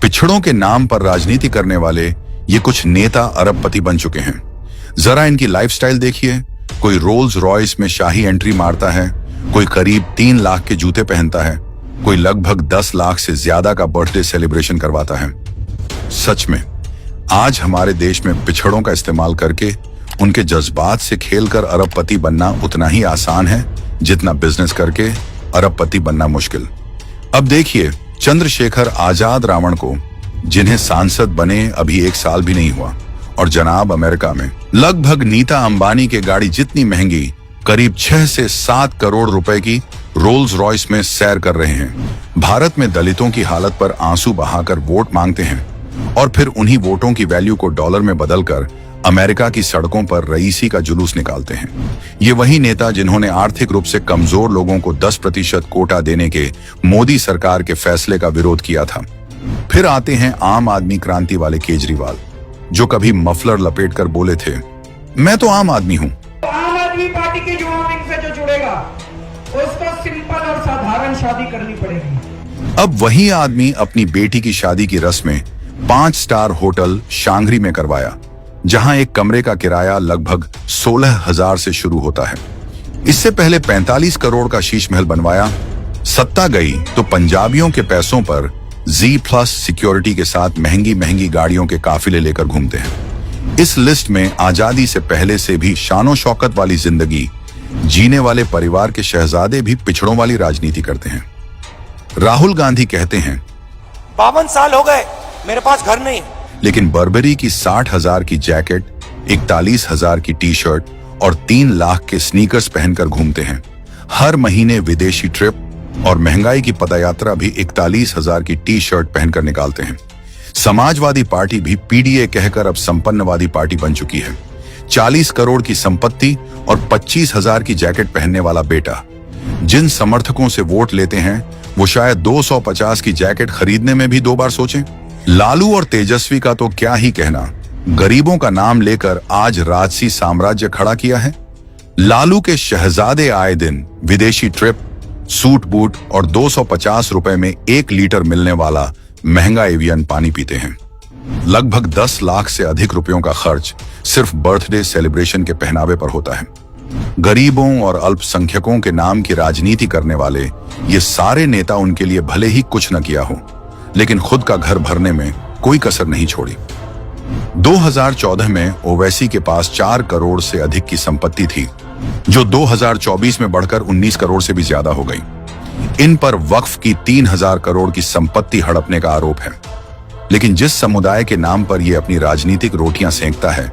पिछड़ों के नाम पर राजनीति करने वाले ये कुछ नेता अरबपति बन चुके हैं। जरा इनकी लाइफस्टाइल देखिए। कोई रोल्स रॉयस में शाही एंट्री मारता है, कोई करीब 3 लाख के जूते पहनता है, कोई लगभग 10 लाख से ज्यादा का बर्थडे सेलिब्रेशन करवाता है। सच में आज हमारे देश में पिछड़ों का इस्तेमाल करके उनके जज्बात से खेलकर अरबपति बनना उतना ही आसान है जितना बिजनेस करके अरबपति बनना मुश्किल। अब देखिए चंद्रशेखर आजाद रावण को, जिन्हें सांसद बने अभी 1 साल भी नहीं हुआ, और जनाब अमेरिका में लगभग नीता अंबानी के गाड़ी जितनी महंगी करीब 6 से 7 करोड़ रुपए की रोल्स रॉयस में सैर कर रहे हैं। भारत में दलितों की हालत पर आंसू बहाकर वोट मांगते हैं और फिर उन्हीं वोटों की वैल्यू को डॉलर में बदलकर अमेरिका की सड़कों पर रईसी का जुलूस निकालते हैं। ये वही नेता जिन्होंने आर्थिक रूप से कमजोर लोगों को 10% कोटा देने के मोदी सरकार के फैसले का विरोध किया था। फिर आते हैं आम आदमी क्रांति वाले केजरीवाल, जो कभी मफलर लपेटकर बोले थे, मैं तो आम आदमी हूं। आम आदमी पार्टी के युवा विंग से जो जुड़ेगा उसको सिंपल और साधारण शादी करनी पड़ेगी। अब वही आदमी अपनी बेटी की शादी की रस्में 5 स्टार होटल शांघरी में करवाया, जहां एक कमरे का किराया लगभग 16,000 से शुरू होता है। इससे पहले 45 करोड़ का शीश महल बनवाया। सत्ता गई तो पंजाबियों के पैसों पर Z+ सिक्योरिटी के साथ महंगी महंगी गाड़ियों के काफिले लेकर घूमते हैं। इस लिस्ट में आजादी से पहले से भी शानो शौकत वाली जिंदगी जीने वाले परिवार के शहजादे भी पिछड़ों वाली राजनीति करते हैं। राहुल गांधी कहते हैं 52 साल हो गए, मेरे पास घर नहीं, लेकिन बर्बरी की 60,000 की जैकेट, 41,000 की टी शर्ट और 3 लाख के स्नीकर्स पहनकर घूमते हैं। हर महीने विदेशी ट्रिप और महंगाई की पदयात्रा भी 41,000 की टी शर्ट पहनकर निकालते हैं। समाजवादी पार्टी भी पीडीए कहकर अब संपन्नवादी पार्टी बन चुकी है। 40 करोड़ की संपत्ति और 25,000 की जैकेट पहनने वाला बेटा। जिन समर्थकों से वोट लेते हैं वो शायद 250 की जैकेट खरीदने में भी 2 बार सोचें। लालू और तेजस्वी का तो क्या ही कहना, गरीबों का नाम लेकर आज राजसी साम्राज्य खड़ा किया है। लालू के शहजादे आए दिन विदेशी ट्रिप, सूट बूट और 250 रुपए में 1 लीटर मिलने वाला महंगा एवियन पानी पीते हैं। लगभग 10 लाख से अधिक रुपयों का खर्च सिर्फ बर्थडे सेलिब्रेशन के पहनावे पर होता है। गरीबों और अल्पसंख्यकों के नाम की राजनीति करने वाले ये सारे नेता उनके लिए भले ही कुछ न किया हो, लेकिन खुद का घर भरने में कोई कसर नहीं छोड़ी। 2014 में ओवैसी के पास 4 करोड़ से अधिक की संपत्ति थी, जो 2024 में बढ़कर 19 करोड़ से भी ज्यादा हो गई। इन पर वक्फ की 3,000 करोड़ की संपत्ति हड़पने का आरोप है। लेकिन जिस समुदाय के नाम पर यह अपनी राजनीतिक रोटियां सेंकता है,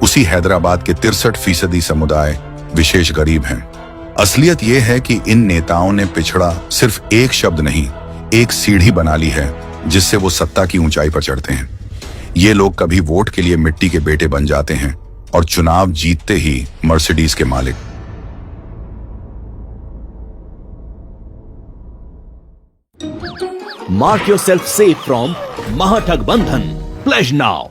उसी हैदराबाद के 63% समुदाय विशेष गरीब हैं। असलियत यह है कि इन नेताओं ने पिछड़ा सिर्फ एक शब्द नहीं, एक सीढ़ी बना ली है जिससे वो सत्ता की ऊंचाई पर चढ़ते हैं। ये लोग कभी वोट के लिए मिट्टी के बेटे बन जाते हैं और चुनाव जीतते ही मर्सिडीज के मालिक। Mark yourself safe from Mahathag Bandhan. Pledge now.